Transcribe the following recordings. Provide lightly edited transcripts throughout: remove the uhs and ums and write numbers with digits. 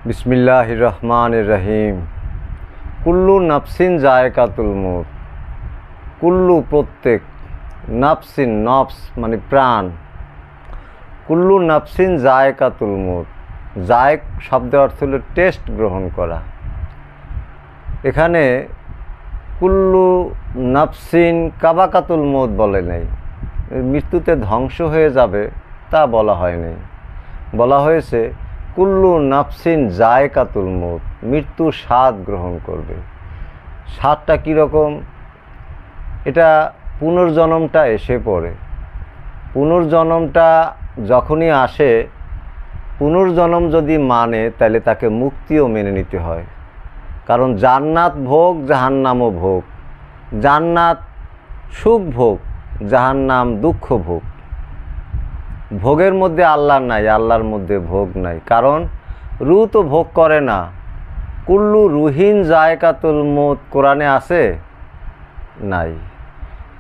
बिस्मिल्लाहिर रहमानिर रहीम। कुल्लु नफ्सिन जायकातुल मौत। कुल्लु प्रत्येक, नफ्सिन नफ्स माने प्राण। कुल्लु नफ्सिन जायकातुल मौत। जायक शब्द अर्थ हलो टेस्ट ग्रहण करा। एखाने कुल्लु नफ्सिन काबाकातुल मौत बोले नहीं, मृत्युते ध्वंस हये जाबे ता बला हय नहीं, बला हयेछे कुल्लु नफ्सिन जायकातुल मौत, मृत्यु स्वाद ग्रहण करबे। स्वादटा कि रकम? एटा पुनर्जन्मटा एसे पड़े। पुनर्जन्मटा जखनी आसे, पुनर्जन्म यदि माने ताहले ताके मुक्तिओ मेने निते हय। कारण जान्नात भोग, जाहान्नामो भोग। जान्नात सुख भोग, जाहान्नाम दुःख भोग। भोगेर मध्य आल्लाह नाई, आल्लाहर मध्य भोग नाई। कारण रूह तो भोग करे ना। कुल्लु रूहिन जायकातुल मौत कुराने आछे नाई।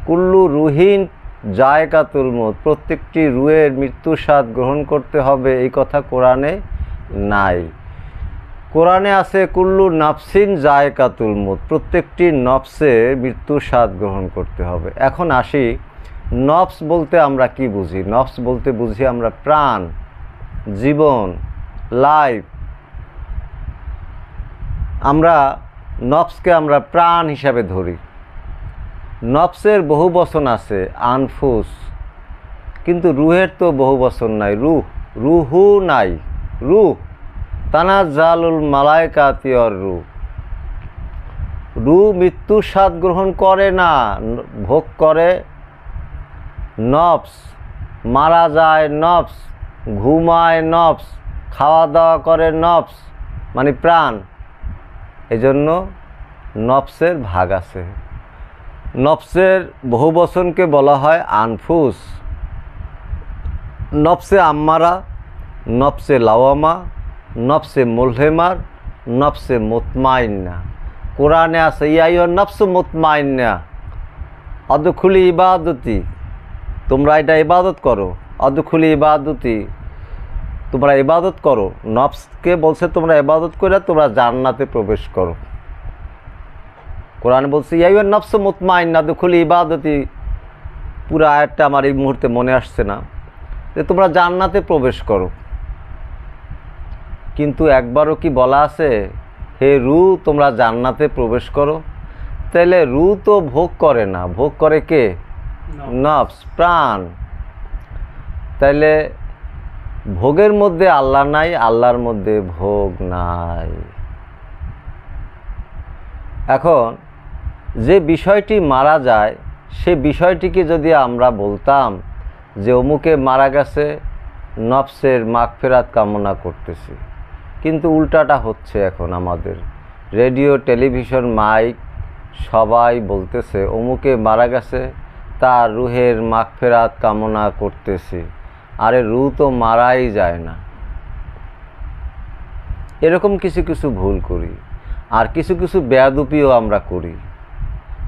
कुल्लु रूहिन जायकातुल मौत, प्रत्येकटी रूहेर मृत्यु स्वाद ग्रहण करते हबे एई कथा कुराने नाई। कुराने आछे कुल्लु नफ्सिन जायकातुल मौत, प्रत्येकटी नफ्सेर मृत्यु स्वाद ग्रहण करते हबे। एखन आसि नफ्स बोलते आमरा कि बुझी? नफ्स बोलते बुझी आमरा प्राण, जीवन, लाइफ। आमरा नफ्सके आमरा प्राण हिसाबे धरी। नफ्सेर बहु बचन आछे, आनफुस, किन्तु रूहेर तो बहु बचन नाई। रूह, रूहु नाई। रूह तानाज्जालुल मालाइकाति और रूह। रूह मृत्यु स्वाद ग्रहण करे ना, भोग करे नफ्स। मारा जाए नफ्स, घुमाय नफ्स, खावा दावा करे नफ्स माने प्राण। एजन्य नफ्सेर भाग आछे। नफ्सेर बहु बचनके बला हय आनफुस। नफ्से आम्मारा, नफ्से लावामा, नफ्से मुलहिमार, नफ्से मुतमाइन्ना। कुराने आछे या आय्युहान नफ्सु मुतमाइन्ना अदखुली इबादती, তোমরা এটা ইবাদত করো। অদখুলি ইবাদতি, তোমরা ইবাদত করো। নফসকে বলছে তোমরা ইবাদত করে তোমরা জান্নাতে প্রবেশ করো। কোরআন বলছে ইয়া আইয়ুহান নফসু মুতমাইন্না আদখুলি ইবাদতি। পুরো আয়াতটা আমার এই মুহূর্তে মনে আসছে না, যে তোমরা জান্নাতে প্রবেশ করো। কিন্তু একবারও কি বলা আছে হে রূহ তোমরা জান্নাতে প্রবেশ করো? তাহলে রূহ তো ভোগ করে না, ভোগ করে কে? नफ्स, प्राण। ताइले भोगेर मध्य आल्लाह नाई, आल्लाहर मध्य भोग नाई। एखन जे विषयटी मारा जाए से विषयटिके यदि आमरा बोलताम जे अमुके मारा गेछे नफ्सेर मागफिरात कामना करतेछि, किन्तु उल्टाटा होच्छे। एखन आमादेर रेडियो टेलिभिशन माइक सबाई बोलतेছে अमुके मारा गेछे तार रूहेर मागफिरात कामना करतेছি। आरे रूह तो माराई जाए ना। एरकम किछु किछु भूल करी और किछु किछु बेयादुपिও आमरा करी।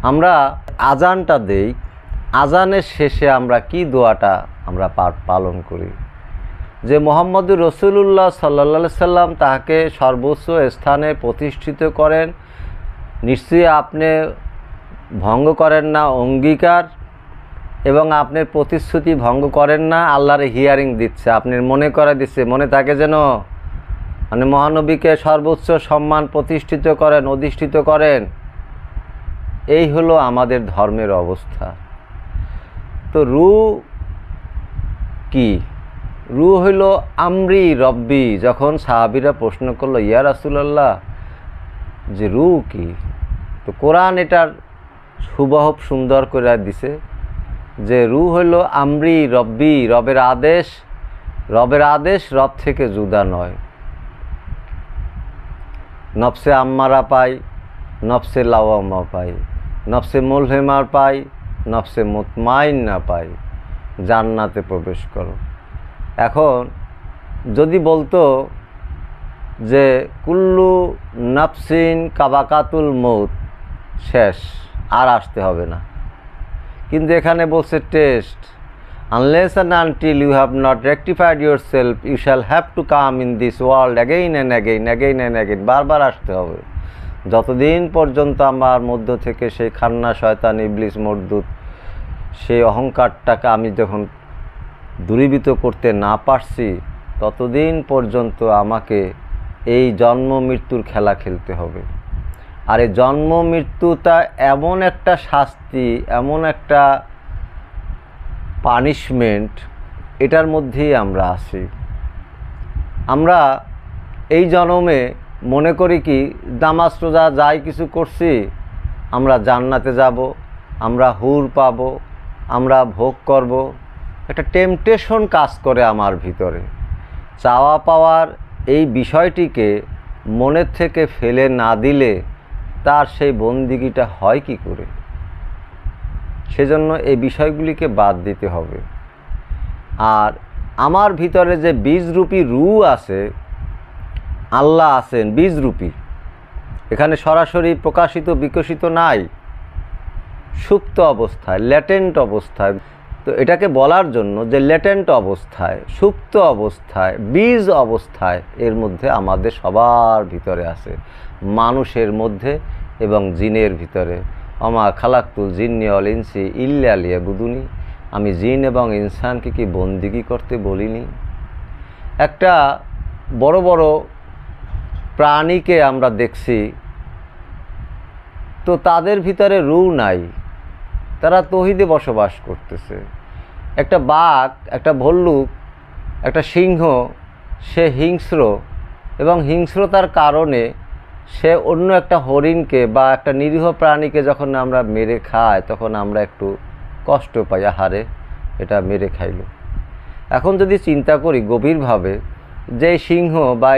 आमरा आजानटा देই, आजाনের শেষে আমরা কি দোয়াটা আমরা পালন করি যে মুহাম্মদুর রাসূলুল্লাহ সাল্লাল্লাহু আলাইহি সাল্লাম তাকে সর্বোচ্চ স্থানে প্রতিষ্ঠিত করেন। নিশ্চয়ই আপনি ভঙ্গ করেন না অঙ্গীকার এবং আপনার প্রতিশ্রুতি ভঙ্গ করেন না। আল্লাহর হিয়ারিং দিচ্ছে, আপনার মনে করা দিচ্ছে, মনে থাকে যেন মানে মহানবীকে সর্বোচ্চ সম্মান প্রতিষ্ঠিত করেন, অধিষ্ঠিত করেন। এই হলো আমাদের ধর্মের অবস্থা। তো রূহ কি? রূহ হলো আমরি রব্বি। যখন সাহাবীরা প্রশ্ন করলো ইয়া রাসূলুল্লাহ যে রূহ কি, তো কোরআন এটার সুবহব সুন্দর করে দিছে যে রূহ হলো আমরি রব্বি, রবের আদেশ। রবের আদেশ রব থেকে জুদা নয়। নফসে আম্মারা পাই, নফসে লাওয়ামা পাই, নফসে মুলহিমার পাই, নফসে মুতমাইন্না পাই। জান্নাতে প্রবেশ করো। এখন যদি বলতো যে কুল্লু নফসিন কাবাকাতুল মৌত, শেষ, আর আসতে হবে না। কিন্তু এখানে বলছে test. unless and until you have not rectified yourself, you shall have to come in this world again and again, again and again. বারবার আসতে হবে। যতদিন পর্যন্ত আমার মধ্য থেকে সেই খান্না শয়তান ইবলিস মরদুদ সেই অহংকারটাকে আমি যখন দূরীভূত করতে না পারছি, ততদিন পর্যন্ত আমাকে এই জন্ম মৃত্যুর খেলা খেলতে হবে। আর এই জন্ম মৃত্যুটা এমন একটা শাস্তি, এমন একটা পানিশমেন্ট, এটার মধ্যেই আমরা আছি। আমরা এই জন্মে মনে করি কি নামাজ রোজা যাই কিছু করছি আমরা জান্নাতে যাব, আমরা হুর পাব, আমরা ভোগ করব। একটা টেম্পটেশন কাজ করে আমার ভিতরে। চাওয়া পাওয়ার এই বিষয়টিকে মনের থেকে ফেলে না দিলে তার সেই বন্দিগিটা হয় কি করে? সেজন্য এই বিষয়গুলিকে বাদ দিতে হবে। আর আমার ভিতরে যে বীজরূপী রূহ আছে, আল্লাহ আছেন বীজরূপী, এখানে সরাসরি প্রকাশিত বিকশিত নাই, সুপ্ত অবস্থায়, ল্যাটেন্ট অবস্থায়। তো এটাকে বলার জন্য যে ল্যাটেন্ট অবস্থায়, সুপ্ত অবস্থায়, বীজ অবস্থায় এর মধ্যে আমাদের সবার ভিতরে আছে, মানুষের মধ্যে এবং জিনের ভিতরে। অমা খালাক্তুল জিন্নি অল ইনসি ইল্লা লিয়াবুদুনি, আমি জিন এবং ইনসানকে কি বন্দিগি করতে বলিনি? একটা বড় বড় প্রাণীকে আমরা দেখছি, তো তাদের ভিতরে রূহ নাই, তারা তৌহিদে বসবাস করতেছে। একটা বাঘ, একটা ভল্লুক, একটা সিংহ, সে হিংস্র এবং হিংস্রতার কারণে সে অন্য একটা হরিণকে বা একটা নিরীহ প্রাণীকে যখন আমরা মেরে খাই তখন আমরা একটু কষ্ট পাই, আহারে এটা মেরে খাইল। এখন যদি চিন্তা করি গভীরভাবে যে সিংহ বা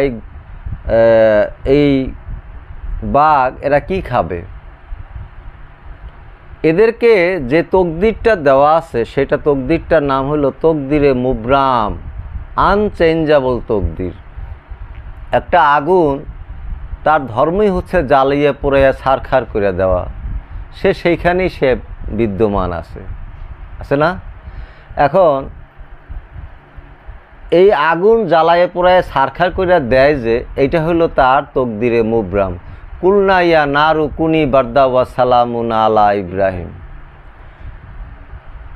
এই বাঘ এরা কি খাবে? এদেরকে যে তকদিরটা দেওয়া আছে সেটা তকদিরটার নাম হলো তকদিরে মুবরাম, আনচেঞ্জেবল তকদির। একটা আগুন, তার ধর্মই হচ্ছে জ্বালিয়ে পোড়াইয়া ছারখার করে দেওয়া, সে সেইখানেই সে বিদ্যমান আছে না? এখন এই আগুন জ্বালাইয়ে পোড়াইয়া ছারখার করে দেয় যে, এইটা হলো তার তকদিরে মুবরাম। কুলনা ইয়া নারু কুনি বারদা ওয়া সালামুন আলা ইব্রাহিম,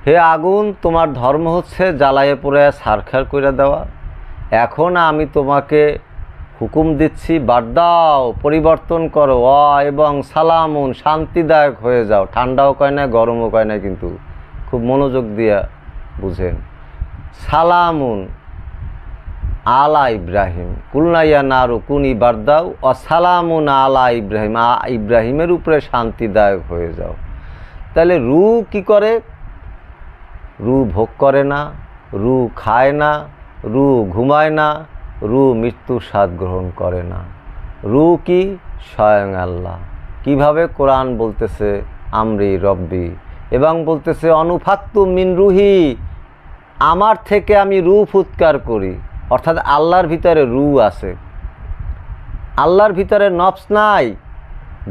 হে আগুন তোমার ধর্ম হচ্ছে জ্বালাইয়ে পোড়াইয়া ছারখার করে দেওয়া, এখন আমি তোমাকে হুকুম দিচ্ছি বারদাও, পরিবর্তন করো, এবং সালামুন শান্তিদায়ক হয়ে যাও। ঠান্ডাও কয় না, গরমও কয় না, কিন্তু খুব মনোযোগ দিয়ে বুঝেন। সালামুন আলা ইব্রাহিম, কুলনা ইয়া নারু কুনি বারদাও ও সালামুন আলা ইব্রাহিম, ইব্রাহিমের উপরে শান্তিদায়ক হয়ে যাও। তাহলে রূহ কি করে? রূহ ভোগ করে না, রূহ খায় না, রূহ ঘুমায় না, রূহ মৃত্যুর স্বাদ গ্রহণ করে না। রূহ কি? স্বয়ং আল্লাহ। কিভাবে? কোরআন বলতেছে আমরি রব্বি, এবং বলতেছে অনুফাক্তু মিন রুহি, আমার থেকে আমি রূহ ফুৎকার করি। অর্থাৎ আল্লাহর ভিতরে রূহ আছে, আল্লাহর ভিতরে নফস নাই।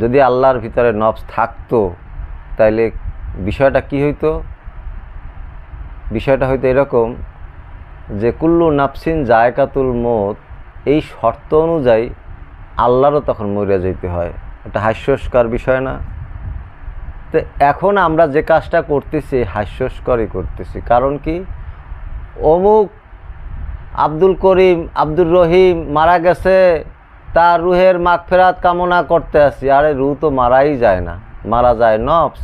যদি আল্লাহর ভিতরে নফস থাকতো তাইলে বিষয়টা কি হইতো? বিষয়টা হয়তো এরকম যে কুল্লু নাফসিন জায়কাতুল মৌত, এই শর্ত অনুযায়ী আল্লাহরও তখন মরে যেতে হয়। এটা হাস্যস্কর বিষয় না? তো এখন আমরা যে কাজটা করতেছি হাস্যস্করই করতেছি। কারণ কি? অমুক আব্দুল করিম, আব্দুর রহিম মারা গেছে, তার রুহের মাগফিরাত কামনা করতে আসি। আরে রুহ তো মারাই যায় না, মারা যায় নফস।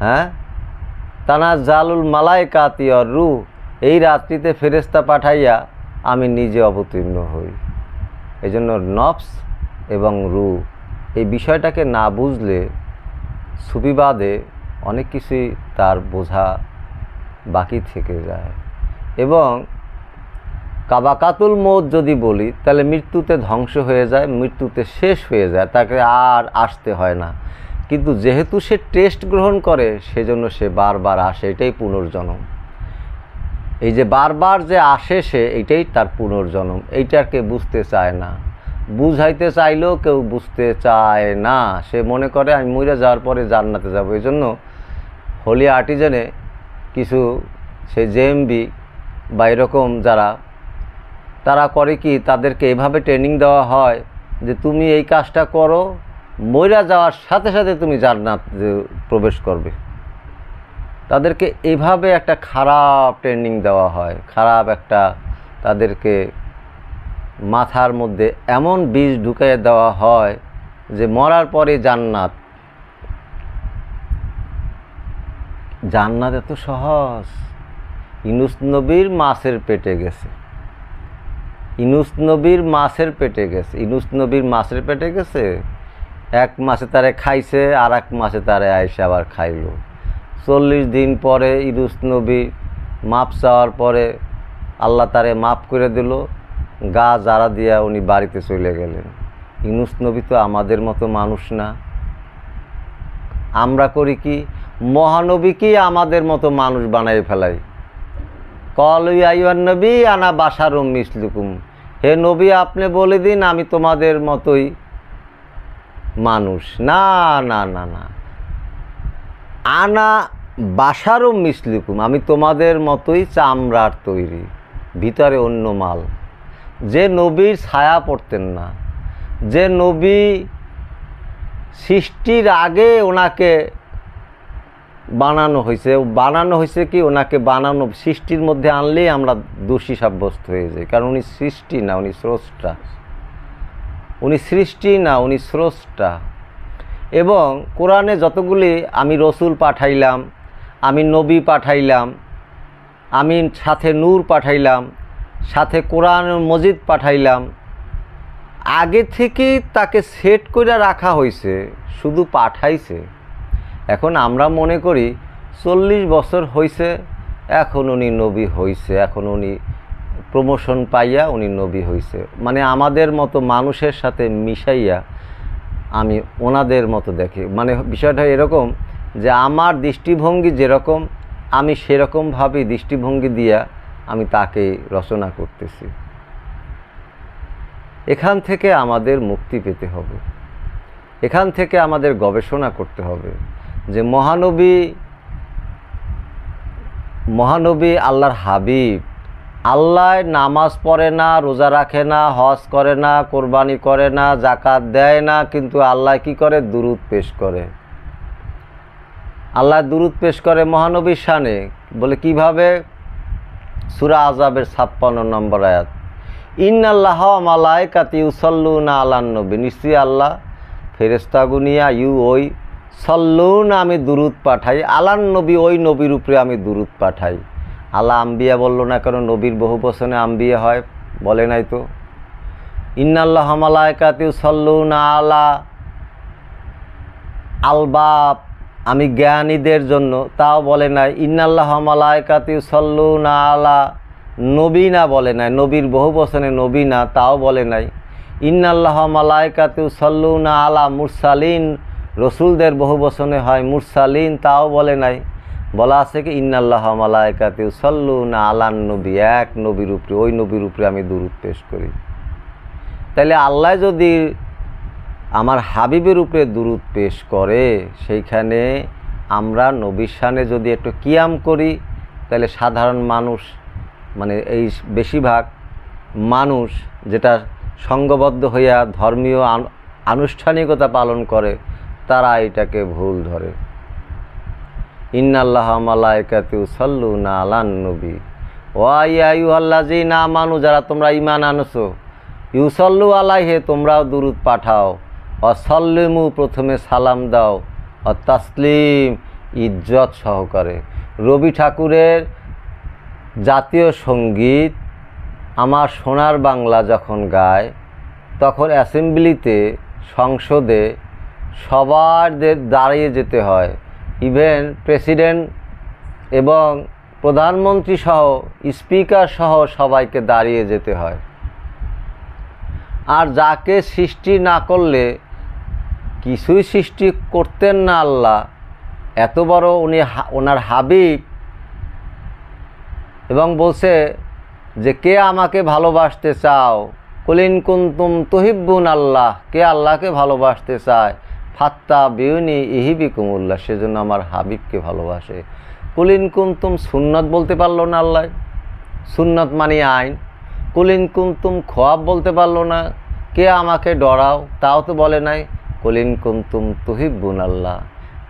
হ্যাঁ, তানাজ্জালুল মালায়েকাতি ওয়ার রূহ, এই রাত্রিতে ফেরেশতা পাঠাইয়া আমি নিজে অবতীর্ণ হই। এই জন্য নফস এবং রূহ এই বিষয়টাকে না বুঝলে সুফিবাদে অনেক কিছুই তার বোঝা বাকি থেকে যায়। এবং কাবাকাতুল মৌত যদি বলি তাহলে মৃত্যুতে ধ্বংস হয়ে যায়, মৃত্যুতে শেষ হয়ে যায়, তাকে আর আসতে হয় না। কিন্তু যেহেতু সে টেস্ট গ্রহণ করে সেজন্য সে বারবার আসে, এটাই পুনর্জন্ম। এই যে বারবার যে আসে সে, এইটাই তার পুনর্জন্ম। এইটাকে বুঝতে চায় না, বুঝাইতে চাইলেও কেউ বুঝতে চায় না। সে মনে করে আমি মরে যাওয়ার পরে জান্নাতে যাব। এই জন্য হোলি আর্টিজানে কিছু সেই জেএমবি বা এরকম যারা, তারা করে কি, তাদেরকে এভাবে ট্রেনিং দেওয়া হয় যে তুমি এই কাজটা করো, মইরা যাওয়ার সাথে সাথে তুমি জান্নাত প্রবেশ করবে। তাদেরকে এভাবে একটা খারাপ ট্রেনিং দেওয়া হয়, খারাপ একটা তাদেরকে মাথার মধ্যে এমন বীজ ঢুকিয়ে দেওয়া হয় যে মরার পরে জান্নাত। জান্নাত এত সহজ। ইউনূস নবীর মাছের পেটে গেছে, ইউনূস নবীর মাছের পেটে গেছে, ইউনূস নবীর মাছের পেটে গেছে। এক মাসে তারে খাইছে, আর এক মাসে তারে আইসে আবার খাইলো। 40 দিন পরে ইউনূস নবী মাপ চাওয়ার পরে আল্লাহ তারে মাফ করে দিল, গা জারা দিয়া উনি বাড়িতে চলে গেলেন। ইউনূস নবী তো আমাদের মতো মানুষ না। আমরা করি কি, মহানবীকেই আমাদের মতো মানুষ বানাই ফেলাই। ক্বালু ইয়া আইয়ুহান নবী আনা বাশারুম মিসলুকুম, হে নবী আপনি বলে দিন আমি তোমাদের মতোই মানুষ। না না না না, আনা বাশারুম মিসলুকুম, আমি তোমাদের মতোই চামড়ার তৈরি, ভিতরে অন্য মাল। যে নবীর ছায়া পড়তেন না, যে নবী সৃষ্টির আগে ওনাকে বানানো হয়েছে কি, ওনাকে বানানো, সৃষ্টির মধ্যে আনলেই আমরা দোষী সাব্যস্ত হয়ে যাই। কারণ উনি সৃষ্টি না, উনি স্রষ্টা। উনি সৃষ্টি না, উনি স্রষ্টা। এবং কোরআনে যতগুলি আমি রসুল পাঠাইলাম, আমি নবী পাঠাইলাম, আমি সাথে নূর পাঠাইলাম, সাথে কোরআন মজিদ পাঠাইলাম, আগে থেকেই তাকে সেট করে রাখা হয়েছে, শুধু পাঠাইছে। এখন আমরা মনে করি 40 বছর হয়েছে, এখন উনি নবী হয়েছে, এখন উনি প্রমোশন পাইয়া উনি নবী হয়েছে, মানে আমাদের মতো মানুষের সাথে মিশাইয়া আমি ওনাদের মতো দেখি। মানে বিষয়টা এরকম যে আমার দৃষ্টিভঙ্গি যেরকম, আমি সেরকমভাবেই দৃষ্টিভঙ্গি দিয়া আমি তাকে রচনা করতেছি। এখান থেকে আমাদের মুক্তি পেতে হবে, এখান থেকে আমাদের গবেষণা করতে হবে যে মহানবী আল্লাহর হাবিব। আল্লাহ নামাজ পড়ে না, রোজা রাখে না, হজ করে না, কোরবানি করে না, জাকাত দেয় না, কিন্তু আল্লাহ কি করে, দুরূদ পেশ করে। আল্লাহ দুরূদ পেশ করে মহানবীর শানে। বলে কিভাবে? সূরা আযাবের 56 নম্বর আয়াত, ইন্নাল্লাহ ওয়া মালাইকাতি ইউসাল্লুনা আলান নবী, নিশ্চয়ই আল্লাহ ফেরেশতাগুনিয়া ওই সল্লুন আমি দুরূদ পাঠাই, আলান নবী ওই নবীর উপরে আমি দুরূদ পাঠাই। আল্লাহ আম্বিয়া বলল না, কারণ নবীর বহু বচনে আম্বিয়া হয়, বলে নাই তো। ইন্নাল্লাহ মালাইকাতি ইউসাল্লুনা আলা আলবাব, আমি জ্ঞানীদের জন্য, তাও বলে নাই। ইন্নাল্লাহ মালাইকাতি ইউসাল্লুনা আলা নবীনা, বলে নাই। নবীর বহু বচনে নবীনা, তাও বলে নাই। ইন্নাল্লাহ মালাইকাতি ইউসাল্লুনা আলা মুরসালিন, রসুলদের বহু বচনে হয় মুরসালিন, তাও বলে নাই। বলা আছে কি ইন্নাল্লাহ মালাইকাতি ইউসাল্লুনা আলান নবী, এক নবীর উপরে, ওই নবীর উপরে আমি দুরূদ পেশ করি। তাইলে আল্লাহ যদি আমার হাবিবের উপরে দুরূদ পেশ করে, সেইখানে আমরা নবীর শানে যদি একটু কিয়াম করি, তাহলে সাধারণ মানুষ, মানে এই বেশিরভাগ মানুষ যেটা সংঘবদ্ধ হইয়া ধর্মীয় আনুষ্ঠানিকতা পালন করে, তারা এটাকে ভুল ধরে। ইন্নাল্লাহ মালাইকাতু ইউসাল্লুনা আলান নবী ওয়া ইয়া আইয়ুহাল্লাযীনা আমানু, যারা তোমরা ঈমান আনছো, ইউসাল্লু আলাইহি, তোমরাও দুরূদ পাঠাও, ওয়াসাল্লিমু, প্রথমে সালাম দাও, ও তাসলিম, ইজ্জত সহকারে। রবি ঠাকুরের জাতীয় সঙ্গীত আমার সোনার বাংলা যখন গায়, তখন অ্যাসেম্বলিতে, সংসদে সবারদের দাঁড়িয়ে যেতে হয়। ইভেন প্রেসিডেন্ট এবং প্রধানমন্ত্রী সহ, স্পিকার সহ সবাইকে দাঁড়িয়ে যেতে হয়। আর যাকে সৃষ্টি না করলে কিছুই সৃষ্টি করতেন না আল্লাহ, এত বড় উনি ওনার হাবিব, এবং বলছে যে কে আমাকে ভালোবাসতে চাও, কুল ইন কুনতুম তুহিব্বুন আল্লাহ, কে আল্লাহকে ভালোবাসতে চায়, ফাত্তাবিউনি ইহিবিকুমুল্লাহ, সেজন্য আমার হাবিবকে ভালোবাসে। কুলিন কুনতুম, সুন্নত বলতে পারলো না আল্লাহ, সুন্নত মানে আইন। কুলিন কুনতুম খোয়াব বলতে পারলো না, কে আমাকে ডরাও, তাও তো বলে নাই। কুলিন কুনতুম তুহিব্বুন আল্লাহ,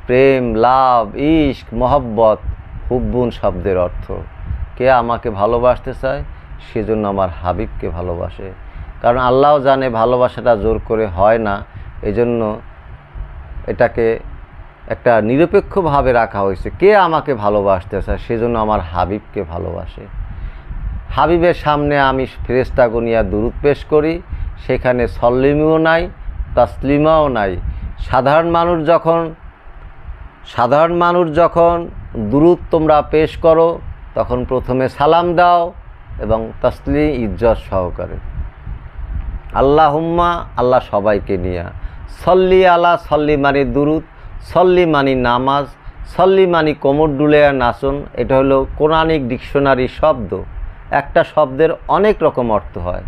প্রেম, লাভ, ইশক, মহব্বত, হুব্বুন শব্দের অর্থ কে আমাকে ভালোবাসতে চায়, সেজন্য আমার হাবিবকে ভালোবাসে। কারণ আল্লাহও জানে ভালোবাসাটা জোর করে হয় না, এজন্য এটাকে একটা নিরপেক্ষভাবে রাখা হয়েছে। কে আমাকে ভালোবাসতে চায়, সেজন্য আমার হাবিবকে ভালোবাসে। হাবিবের সামনে আমি ফেরেশতা গুনিয়া দুরূদ পেশ করি, সেখানে সল্লিমিও নাই, তাসলিমাও নাই। সাধারণ মানুষ যখন দুরূদ তোমরা পেশ করো, তখন প্রথমে সালাম দাও এবং তাসলিম ইজ্জত সহকারে। আল্লাহুম্মা, আল্লাহ সবাইকে নিয়া। সল্লি আলা, সল্লি মানে দুরূদ, সল্লি মানে নামাজ, সল্লি মানে কোমর ডুলিয়া নাচন। এটা হলো কোরআনিক ডিকশনারি শব্দ। একটা শব্দের অনেক রকম অর্থ হয়।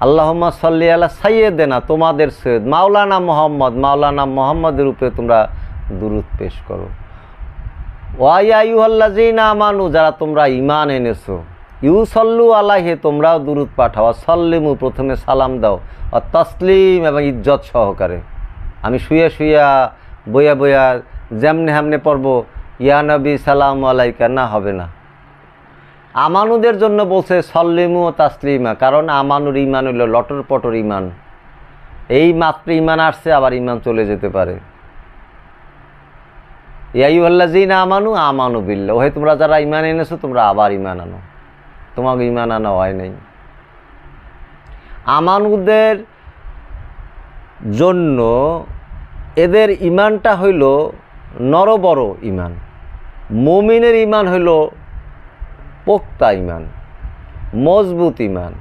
আল্লাহুম্মা সল্লি আলা সাইয়্যিদিনা, তোমাদের সৈয়দ মাওলানা মুহাম্মদ, মাওলানা মুহাম্মদের উপরে তোমরা দুরূদ পেশ করো। ওয়া ইয়া আইয়ুহাল্লাযীনা আমানু, যারা তোমরা ঈমান এনেছো, ইউসল্লু আলাইহি, তোমরাও দুরূদ পাঠাও। সাল্লিমু, প্রথমে সালাম দাও। আর তাসলিম, এবং ইজ্জত সহকারে। আমি শুয়ে বইয়া যেমনে হেমনে পড়ব ইয়া নবী সালামু আলাইকা, না, হবে না। আমানুদের জন্য বলছে সল্লিমু ও তাসলিমা, কারণ আমানুর ইমান হইল লটর পটর ইমান। এই মাত্র ইমান আসছে, আবার ইমান চলে যেতে পারে। ইয়া আইয়ুহাল্লাযীনা আমানু, আমানু বিল্লাহ, ওহে তোমরা যারা ইমান এনেছো, তোমরা আবার ইমান আনো। তোমাকে ইমান আনা হয় নাই। আমানুদের জন্য এদের ইমানটা হইল নরবড় ইমান। মুমিনের ইমান হইল পোক্তা ইমান, মজবুত ইমান।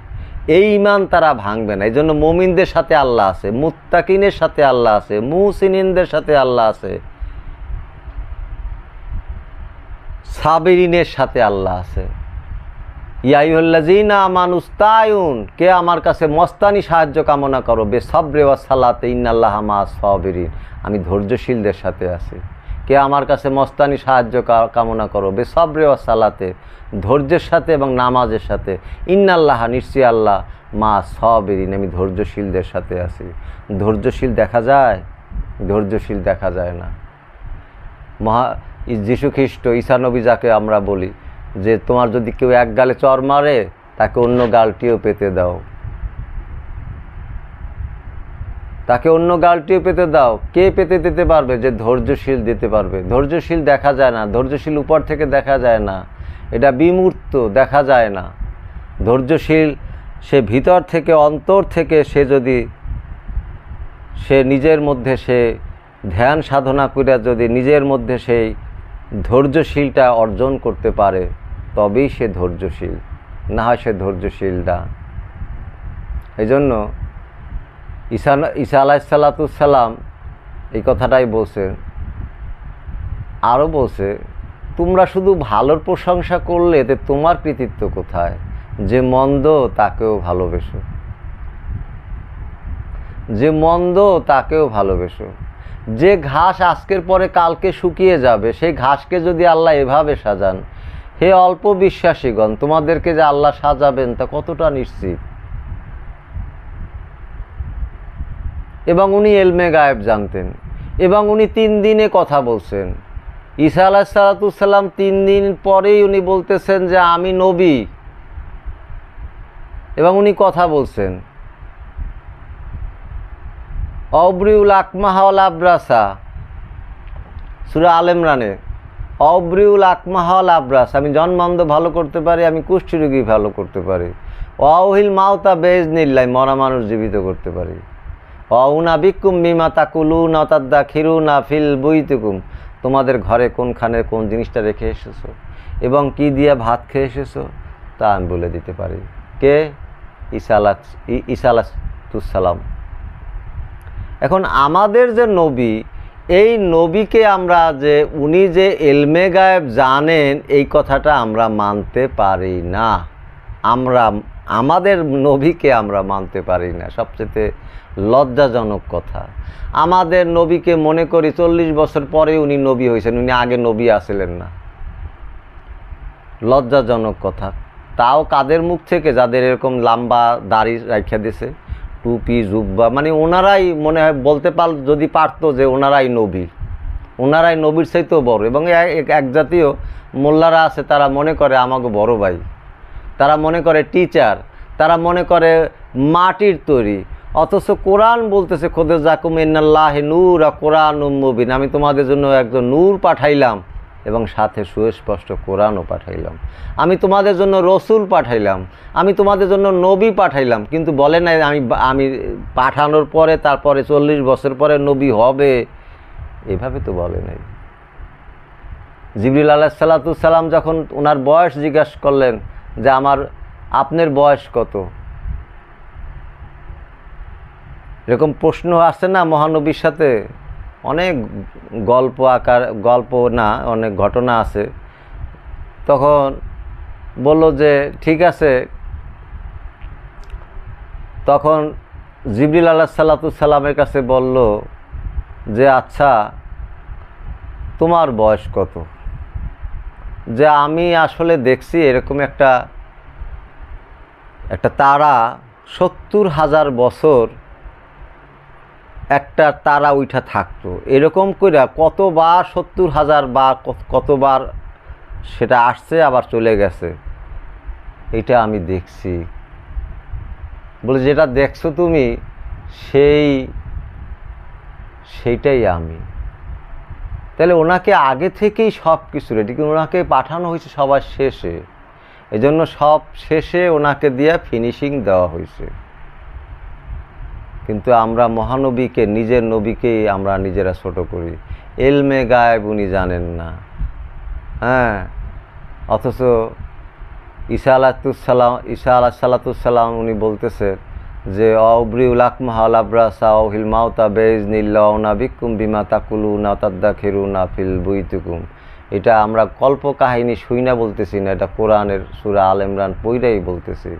এই ইমান তারা ভাঙবে না। এই জন্য মুমিনদের সাথে আল্লাহ আছে, মুত্তাকিনের সাথে আল্লাহ আছে, মুহসিনিনদের সাথে আল্লাহ আছে, সাবিরিনের সাথে আল্লাহ আছে। ইয়া আইয়ুহাল্লাযীনা আমানুস্তায়ুন, কে আমার কাছে মস্তানি সাহায্য কামনা করো, বেসাবরে ওয়াস সালাতে ইন্নাল্লাহা মাআস সাবিরিন, আমি ধৈর্যশীলদের সাথে আছি। কে আমার কাছে মস্তানি সাহায্য কামনা করো, বেসাবরে ওয়াস সালাতে, ধৈর্যের সাথে এবং নামাজের সাথে, ইন্নাল্লাহা, নিশ্চয়ই আল্লাহ, মাআস সাবিরিন, আমি ধৈর্যশীলদের সাথে আছি। ধৈর্যশীল দেখা যায়? ধৈর্যশীল দেখা যায় না। যীশু খ্রিস্ট, ঈসা নবী, যাকে আমরা বলি যে তোমার যদি কেউ এক গালে চর মারে, তাকে অন্য গালটিও পেতে দাও, তাকে অন্য গালটিও পেতে দাও। কে পেতে দিতে পারবে? যে ধৈর্যশীল দিতে পারবে। ধৈর্যশীল দেখা যায় না, ধৈর্যশীল উপর থেকে দেখা যায় না, এটা বিমূর্ত, দেখা যায় না। ধৈর্যশীল সে ভিতর থেকে, অন্তর থেকে সে নিজের মধ্যে সে ধ্যান সাধনা করে যদি নিজের মধ্যে সেই ধৈর্যশীলটা অর্জন করতে পারে, তবেই সে ধৈর্যশীল, না হয় সে ধৈর্যশীল না। এই জন্য ঈসা আলাইহিসসালাম এই কথাটাই বলছেন। আরও বলছে, তোমরা শুধু ভালোর প্রশংসা করলে এতে তোমার কৃতিত্ব কোথায়? যে মন্দ তাকেও ভালোবেসো, যে মন্দ তাকেও ভালোবেসো। যে ঘাস আজকের পরে কালকে শুকিয়ে যাবে, সেই ঘাসকে যদি আল্লাহ এভাবে সাজান, হে অল্প বিশ্বাসীগণ, তোমাদেরকে যে আল্লাহ সাজাবেন তা কতটা নিশ্চিত। এবং উনি এলমে গায়েব জানতেন, এবং উনি 3 দিনে কথা বলছেন। ঈসা আলাইহিসসালাম 3 দিন পরেই উনি বলতেছেন যে আমি নবী, এবং উনি কথা বলছেন। অব্রিউল আকমাহা ওয়াল আবরাসা, সূরা আল ইমরানে, অব্রিউল আকমাহা ওয়াল আবরাস, আমি জন্মান্ধ ভালো করতে পারি, আমি কুষ্ঠরোগী ভালো করতে পারি। ওয়াউহিল মাউতা বিইজনিল্লাহ, মরা মানুষ জীবিত করতে পারি। ওয়াউনাবিকুম বিমা তাকুলুনা ওয়া তাদাখিরুনা ফিল বুইতিকুম, তোমাদের ঘরে কোনখানে কোন জিনিসটা রেখে এসেছো এবং কি দিয়ে ভাত খেয়ে এসেছো তা আমি বলে দিতে পারি। কে? ঈসা আলাইহিসসালাম। এখন আমাদের যে নবী, এই নবীকে আমরা যে উনি যে এলমে গায়েব জানেন, এই কথাটা আমরা মানতে পারি না। আমাদের নবীকে আমরা মানতে পারি না, সবচেয়ে লজ্জাজনক কথা। আমাদের নবীকে মনে করি 40 বছর পরে উনি নবী হয়েছেন, উনি আগে নবী আসলেন না। লজ্জাজনক কথা। তাও কাদের মুখ থেকে? যাদের এরকম লম্বা দাড়ি রাখা দিছে, টুপি জুব্বা, মানে ওনারাই মনে হয় বলতে যদি পারতো যে ওনারাই নবী, ওনারাই নবীর চাইতেও বড়। এবং এক জাতীয় মোল্লারা আছে, তারা মনে করে আমাকে বড় ভাই, তারা মনে করে টিচার, তারা মনে করে মাটির তৈরি। অথচ কোরআন বলতেছে খোদে জাকুম ইন্নাল্লাহি নূর কোরআনুম মুবিন, আমি তোমাদের জন্য একজন নূর পাঠাইলাম এবং সাথে সুস্পষ্ট কোরআনও পাঠাইলাম। আমি তোমাদের জন্য রসুল পাঠাইলাম, আমি তোমাদের জন্য নবী পাঠাইলাম। কিন্তু বলে নাই আমি পাঠানোর পরে তারপরে 40 বছর পরে নবী হবে, এভাবে তো বলে নাই। জিবরিল আলাইহিসসালাম যখন ওনার বয়স জিজ্ঞাসা করলেন যে আপনার বয়স কত, এরকম প্রশ্ন আসছে না মহানবীর সাথে? অনেক গল্প না, অনেক ঘটনা আছে। তখন বলল যে ঠিক আছে। তখন জিবরিল আলাইহিসসালামের কাছে বলল যে আচ্ছা তোমার বয়স কত? যে আমি আসলে দেখছি এরকম একটা তারা 70,000 বছর একটা তারা উঠা থাকতো, এরকম করে কতবার 70,000 বার কতবার সেটা আসছে আবার চলে গেছে, এটা আমি দেখছি। বলে যেটা দেখছো তুমি সেইটাই আমি। তাহলে ওনাকে আগে থেকেই সব কিছু রেডি, কিন্তু ওনাকে পাঠানো হয়েছে সবার শেষে, এজন্য সব শেষে ওনাকে দিয়ে ফিনিশিং দেওয়া হয়েছে। কিন্তু আমরা মহানবীকে, নিজের নবীকেই আমরা নিজেরা ছোট করি। ইলমে গায়েব উনি জানেন না, হ্যাঁ। অথচ ঈসা আলাইহিসসালাম উনি বলতেছে যে অব্রিউল আকমাহাল আব্রাসা ওহিল মাউতা বেইজনিল্লাহ নাবিকুম বিমা তাকুলুনা তাদাখিরুনা ফিল বুইতুকুম। এটা আমরা কল্প কাহিনী শুই না বলতেছি না, এটা কোরআনের সূরা আল ইমরান পড়েই বলতেছি।